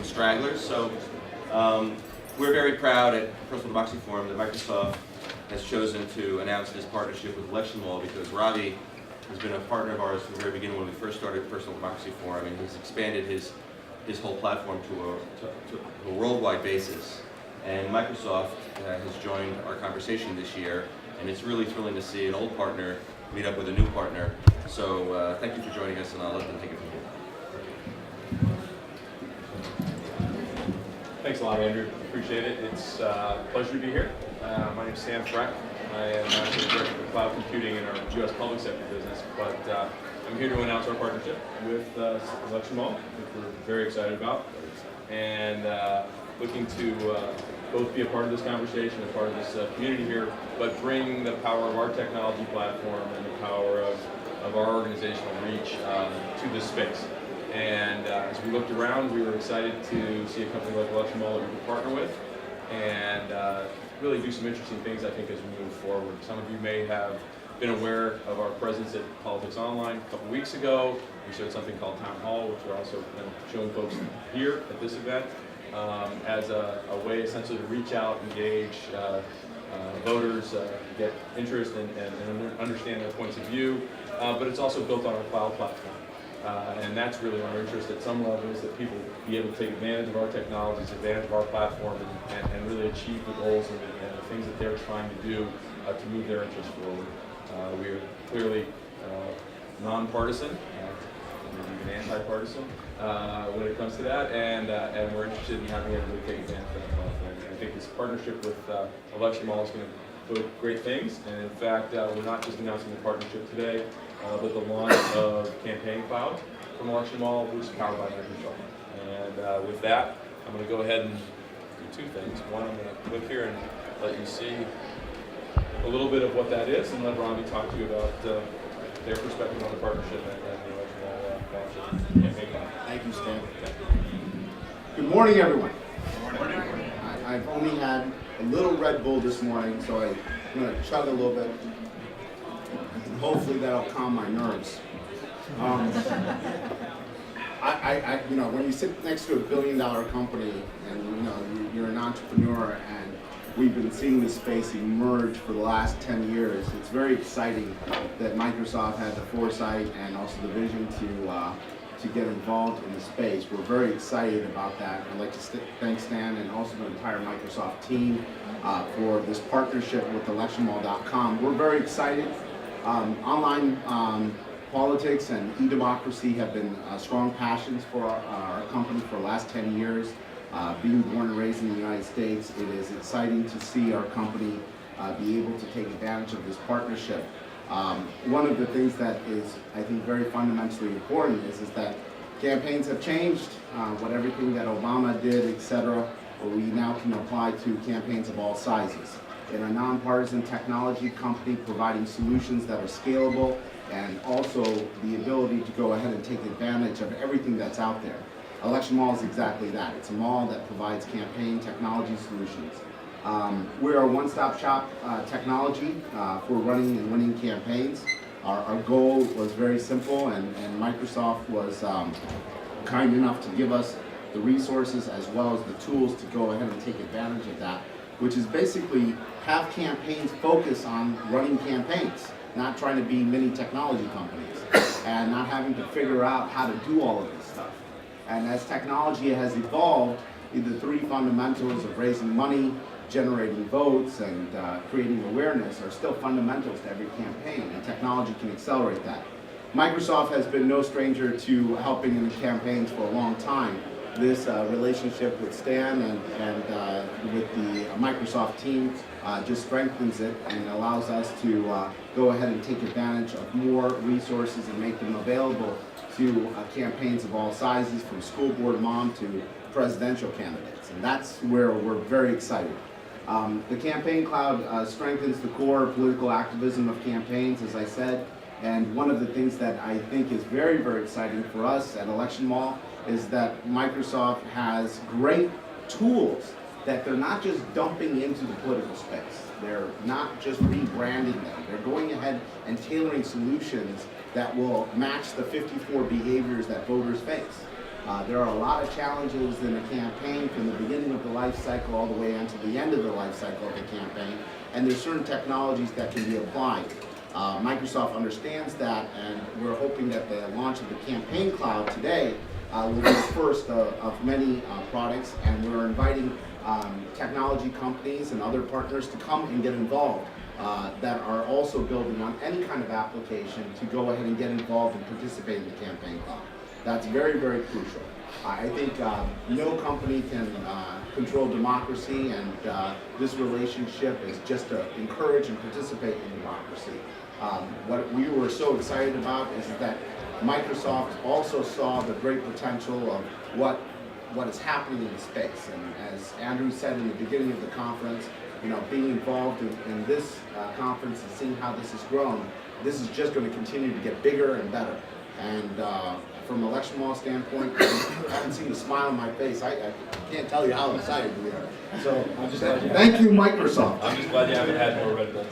some stragglers. So we're very proud at Personal Democracy Forum that Microsoft has chosen to announce this partnership with ElectionMall, because Ravi has been a partner of ours from the very beginning when we first started Personal Democracy Forum, and he's expanded his whole platform to a worldwide basis. And Microsoft has joined our conversation this year, and it's really thrilling to see an old partner meet up with a new partner. So thank you for joining us, and I'll let them take it from here. Thanks a lot, Andrew. Appreciate it. It's a pleasure to be here. My name is Sam Freck. I am National Director of Cloud Computing in our U.S. public sector business, but I'm here to announce our partnership with ElectionMall, which we're very excited about, and looking to both be a part of this conversation, a part of this community here, but bring the power of our technology platform and the power of our organizational reach to this space. And as we looked around, we were excited to see a company like ElectionMall that we could partner with and really do some interesting things, I think, as we move forward. Some of you may have been aware of our presence at Politics Online a couple weeks ago. We showed something called Town Hall, which we're also showing folks here at this event as a way essentially to reach out, engage voters, get interest and understand their points of view. But it's also built on our cloud platform. And that's really our interest at some level, is that people be able to take advantage of our technologies, advantage of our platform, and really achieve the goals and the things that they're trying to do to move their interests forward. We are clearly nonpartisan, even anti-partisan when it comes to that, and we're interested in having everybody take advantage of that platform. I think this partnership with ElectionMall is going to do great things, and in fact, we're not just announcing the partnership today, but the launch of Campaign Cloud from ElectionMall, which is powered by Microsoft. And with that, I'm going to go ahead and do two things. One, I'm going to click here and let you see a little bit of what that is, and let Ravi talk to you about their perspective on the partnership and the ElectionMall Campaign Cloud. Thank you, Stan. Good morning, everyone. Good morning. I've only had a little Red Bull this morning, so I'm going to chug a little bit. Hopefully that'll calm my nerves. You know, when you sit next to a billion-dollar company and you're an entrepreneur, and we've been seeing this space emerge for the last 10 years, it's very exciting that Microsoft had the foresight and also the vision to get involved in the space. We're very excited about that. I'd like to thank Stan and also the entire Microsoft team for this partnership with electionmall.com. We're very excited. Online politics and e-democracy have been strong passions for our company for the last 10 years. Being born and raised in the United States, it is exciting to see our company be able to take advantage of this partnership. One of the things that is, I think, very fundamentally important is that campaigns have changed. What everything that Obama did, etc., we now can apply to campaigns of all sizes. In a nonpartisan technology company providing solutions that are scalable, and also the ability to go ahead and take advantage of everything that's out there. ElectionMall is exactly that. It's a mall that provides campaign technology solutions. We're a one-stop shop technology for running and winning campaigns. Our goal was very simple, and Microsoft was kind enough to give us the resources as well as the tools to go ahead and take advantage of that, which is basically have campaigns focus on running campaigns, not trying to be mini technology companies, and not having to figure out how to do all of this stuff. And as technology has evolved, the three fundamentals of raising money, generating votes, and creating awareness are still fundamentals to every campaign, and technology can accelerate that. Microsoft has been no stranger to helping in campaigns for a long time. This relationship with Stan and with the Microsoft team just strengthens it and allows us to go ahead and take advantage of more resources and make them available to campaigns of all sizes, from school board mom to presidential candidates. And that's where we're very excited. The Campaign Cloud strengthens the core political activism of campaigns, as I said. And one of the things that I think is very, very exciting for us at ElectionMall is that Microsoft has great tools that they're not just dumping into the political space. They're not just rebranding them. They're going ahead and tailoring solutions that will match the 54 behaviors that voters face. There are a lot of challenges in a campaign from the beginning of the life cycle all the way until the end of the life cycle of the campaign, and there's certain technologies that can be applied. Microsoft understands that, and we're hoping that the launch of the Campaign Cloud today will be the first of many products, and we're inviting technology companies and other partners to come and get involved that are also building on any kind of application to go ahead and get involved and participate in the Campaign Cloud. That's very, very crucial. I think no company can control democracy, and this relationship is just to encourage and participate in democracy. What we were so excited about is that Microsoft also saw the great potential of what is happening in the space. And as Andrew said in the beginning of the conference, being involved in this conference and seeing how this has grown, this is just going to continue to get bigger and better. And from an ElectionMall standpoint, I haven't seen a smile on my face. I can't tell you how excited we are. So I'm just glad thank you, Microsoft. I'm just glad you haven't had more Red Bulls.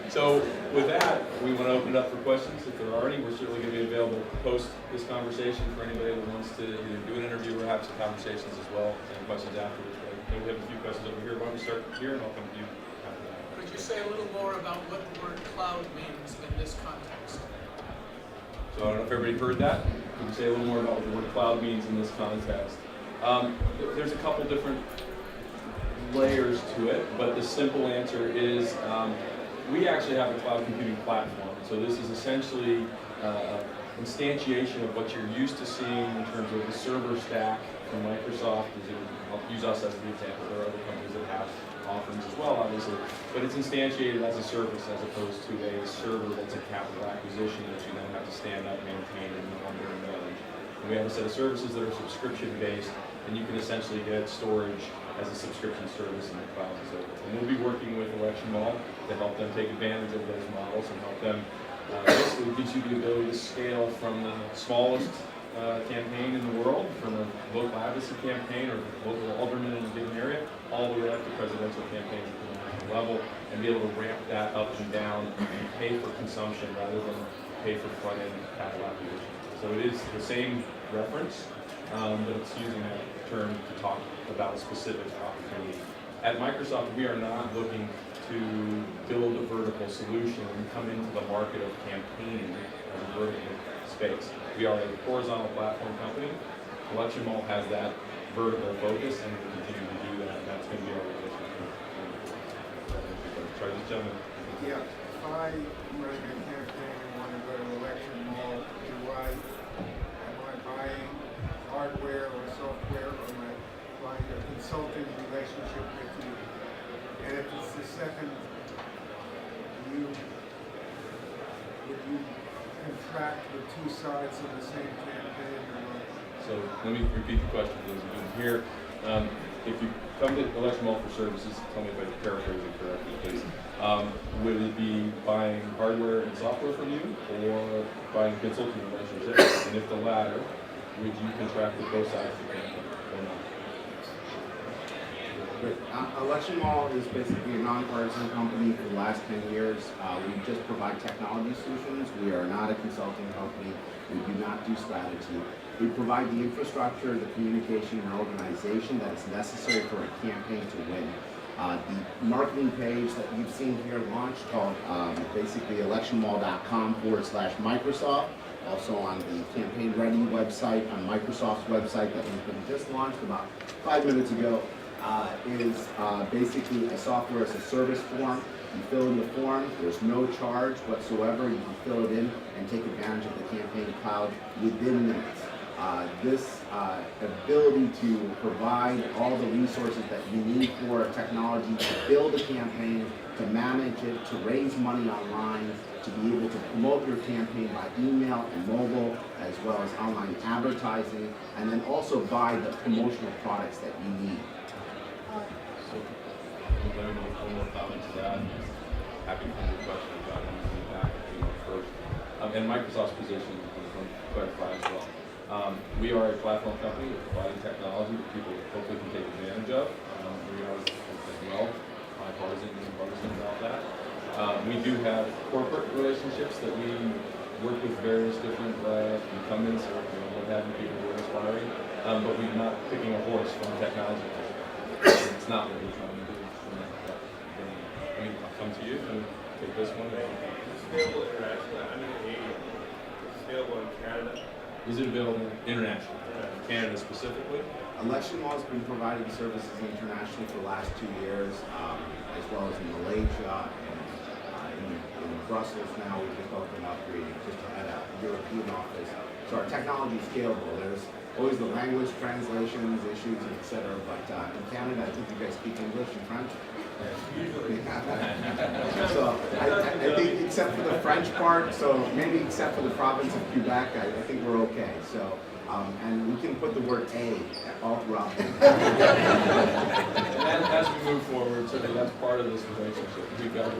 So with that, we want to open it up for questions if there are any. We're certainly going to be available post this conversation for anybody that wants to either do an interview or have some conversations as well, and questions afterwards. But we have a few questions over here. Why don't we start here, and I'll come to you after that. Could you say a little more about what the word cloud means in this context? So I don't know if everybody heard that. Could you say a little more about what the word cloud means in this context? There's a couple different layers to it, but the simple answer is we actually have a cloud computing platform. So this is essentially instantiation of what you're used to seeing in terms of the server stack from Microsoft. I'll use us as the example. There are other companies that have offerings as well, obviously, but it's instantiated as a service as opposed to a server that's a capital acquisition that you then have to stand up, maintain, and monitor and manage. And we have a set of services that are subscription-based, and you can essentially get storage as a subscription service in the cloud. So, and we'll be working with ElectionMall to help them take advantage of those models and help them. Basically, it gives you the ability to scale from the smallest campaign in the world, from a local advocacy campaign or local alderman in a given area, all the way up to presidential campaigns at the national level, and be able to ramp that up and down and pay for consumption rather than pay for front-end capital acquisition. So it is the same reference, but it's using that term to talk about a specific opportunity. At Microsoft, we are not looking to build a vertical solution and come into the market of campaigning as a vertical space. We are a horizontal platform company. ElectionMall has that vertical focus, and we'll continue to do that. And that's going to be our relationship. Sorry, this gentleman. Yeah, if I run a campaign and want to go to ElectionMall, am I buying hardware or software, or am I buying a consulting relationship with you? And if it's the second, would you contract the two sides of the same campaign or not? So let me repeat the question for those who didn't hear. If you come to ElectionMall for services, tell me if I paraphrase it correctly, please. Would it be buying hardware and software from you, or buying a consulting relationship? And if the latter, would you contract with both sides of the campaign or not? ElectionMall is basically a nonpartisan company for the last 10 years. We just provide technology solutions. We are not a consulting company. We do not do strategy. We provide the infrastructure, the communication, and organization that is necessary for a campaign to win. The marketing page that you've seen here launched called basically electionmall.com/Microsoft. Also on the Campaign Ready website, on Microsoft's website that has been just launched about 5 minutes ago. Is basically a software as a service form. You fill in the form, there's no charge whatsoever. You can fill it in and take advantage of the Campaign Cloud within minutes. This ability to provide all the resources that you need for technology to build a campaign, to manage it, to raise money online, to be able to promote your campaign by email and mobile, as well as online advertising, and then also buy the promotional products that you need. So, let me make one more comment to that. Happy to answer questions about using that first. And Microsoft's position, from clarify as well. We are a platform company with providing technology that people hopefully can take advantage of. We are as well bipartisan and partisan about that. We do have corporate relationships that we worked with various different incumbents or what have you, people who are aspiring, but we're not picking a horse from the technology. It's not what we're trying to do. I mean, I'll come to you and take this one. It's available internationally. I'm in Asia. It's available in Canada. Is it available internationally? Canada specifically? ElectionMall has been providing services internationally for the last 2 years, as well as in Malaysia and in Brussels now. We've just opened up, we just had a European office. So our technology is scalable. There's always the language translations, issues, etc. But in Canada, I think you guys speak English and French. So I think except for the French part, so maybe except for the province of Quebec, I think we're okay. So and we can put the word "a" all throughout. And as we move forward, certainly that's part of this relationship. We've got,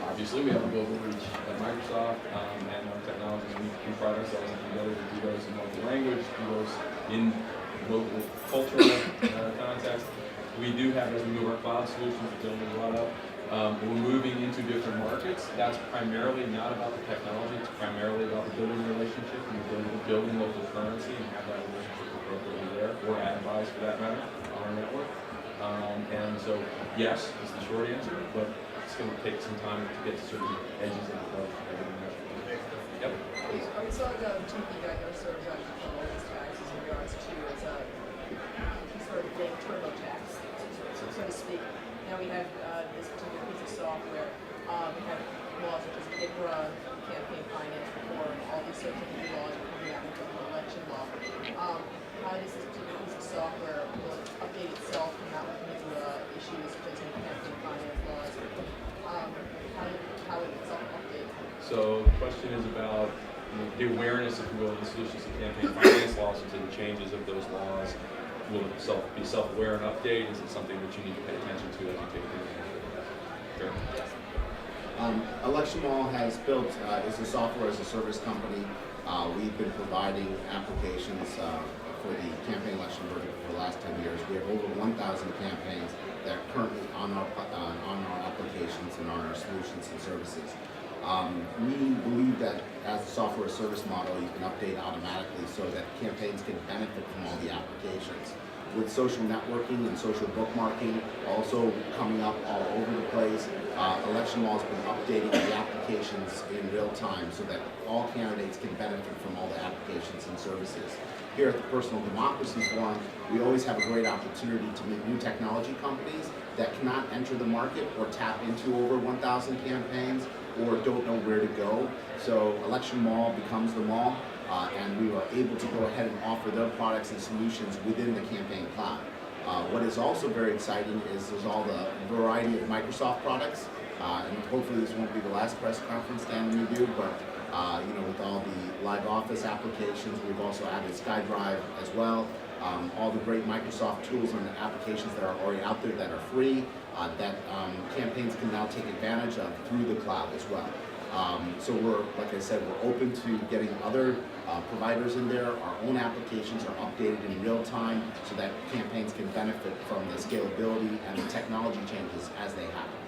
obviously, we have a global reach at Microsoft and our technologies. We pride ourselves on being able to do those in local language, do those in local cultural context. We do have, as we move our cloud solutions, Dylan brought up, we're moving into different markets. That's primarily not about the technology. It's primarily about the building relationship and building local currency and have that relationship appropriately there, or advise for that matter, on our network. And so, yes, is the short answer, but it's going to take some time to get to certain edges of the approach. Yep. We saw the TV guy go sort of all these taxes in regards to as a sort of big TurboTax, so to speak. Now we have this particular piece of software. We have laws such as ICRA, campaign finance reform, all these sorts of new laws coming out into the election law. How does this particular piece of software will it update itself and not with new issues such as new campaign finance laws? How would it self-update? So the question is about the awareness, if you will, of the solutions to campaign finance laws and to the changes of those laws. Will it be self-aware and update? Is it something that you need to pay attention to as you take the Sure. ElectionMall has built, is a software as a service company. We've been providing applications for the campaign election vertical for the last 10 years. We have over 1,000 campaigns that are currently on our applications and on our solutions and services. We believe that as a software as a service model, you can update automatically so that campaigns can benefit from all the applications. With social networking and social bookmarking also coming up all over the place, ElectionMall has been updating the applications in real time so that all candidates can benefit from all the applications and services. Here at the Personal Democracy Forum, we always have a great opportunity to meet new technology companies that cannot enter the market or tap into over 1,000 campaigns or don't know where to go. So ElectionMall becomes the mall, and we are able to go ahead and offer their products and solutions within the campaign cloud. What is also very exciting is there's all the variety of Microsoft products, and hopefully this won't be the last press conference, Dan, we do, but with all the live office applications, we've also added SkyDrive as well. All the great Microsoft tools and applications that are already out there that are free, that campaigns can now take advantage of through the cloud as well. So we're, like I said, we're open to getting other providers in there. Our own applications are updated in real time so that campaigns can benefit from the scalability and the technology changes as they happen.